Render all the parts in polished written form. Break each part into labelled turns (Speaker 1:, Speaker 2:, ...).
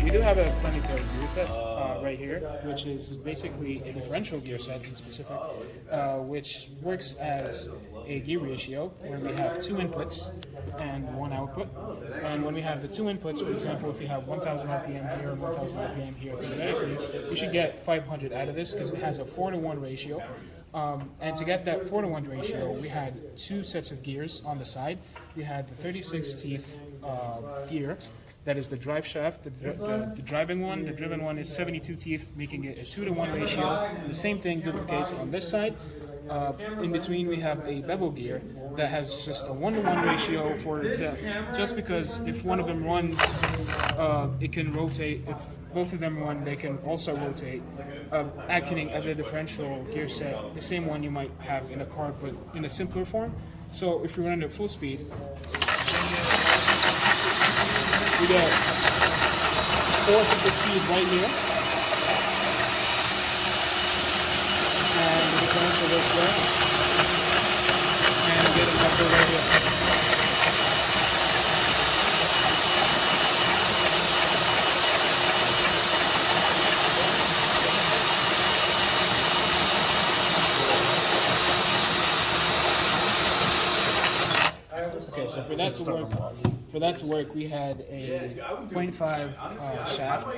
Speaker 1: we do have a Planetary Gearset right here, which is basically a differential gear set in specific, which works as a gear ratio where we have two inputs and one output. And when we have the two inputs, for example, if we have 1000 RPM here and 1000 RPM here, theoretically, we should get 500 out of this because it has a 4-to-1 ratio. And to get that 4-to-1 ratio, we had two sets of gears on the side. We had the 36 teeth gear. That is the drive shaft, the driving one. The driven one is 72 teeth, making it a 2-to-1 ratio. The same thing duplicates on this side. In between, we have a bevel gear that has just a 1-to-1 ratio, for example, just because if one of them runs, it can rotate. If both of them run, they can also rotate, acting as a differential gear set, the same one you might have in a car, but in a simpler form. So if we run it at full speed, we get fourth of the speed right here, and the differential works there, and get an upper right here. Okay, so for that to work, we had a 0.5 shaft.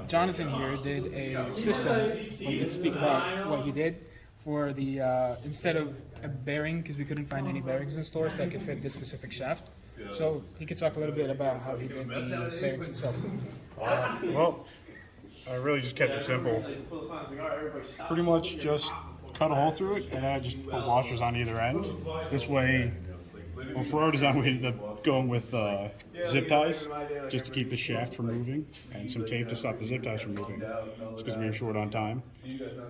Speaker 1: Jonathan here did a system. We can speak about what he did for the instead of a bearing, because we couldn't find any bearings in stores that could fit this specific shaft. So he could talk a little bit about how he did the bearings itself.
Speaker 2: Well, I really just kept it simple. Pretty much just cut a hole through it, and then I just put washers on either end. This way, well, for our design, we ended up going with zip ties, just to keep the shaft from moving, and some tape to stop the zip ties from moving, just because we were short on time.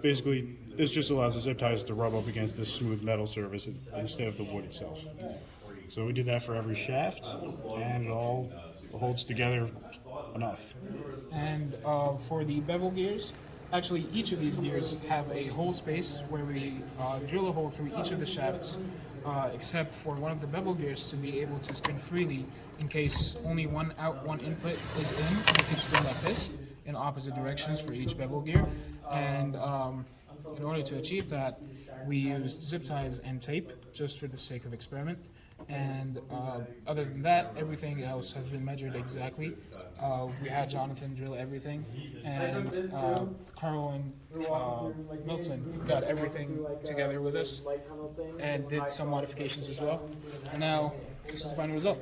Speaker 2: Basically, this just allows the zip ties to rub up against this smooth metal surface instead of the wood itself. So we did that for every shaft, and it all holds together enough.
Speaker 1: And for the bevel gears, actually each of these gears have a hole space where we drill a hole through each of the shafts, except for one of the bevel gears to be able to spin freely in case only one input is in. It can spin like this in opposite directions for each bevel gear. And in order to achieve that, we used zip ties and tape just for the sake of experiment. And other than that, everything else has been measured exactly. We had Jonathan drill everything, and Carl and Milson got everything together with us and did some modifications as well. And now this is the final result.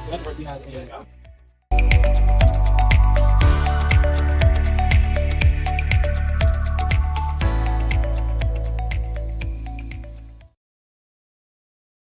Speaker 1: That's what we had.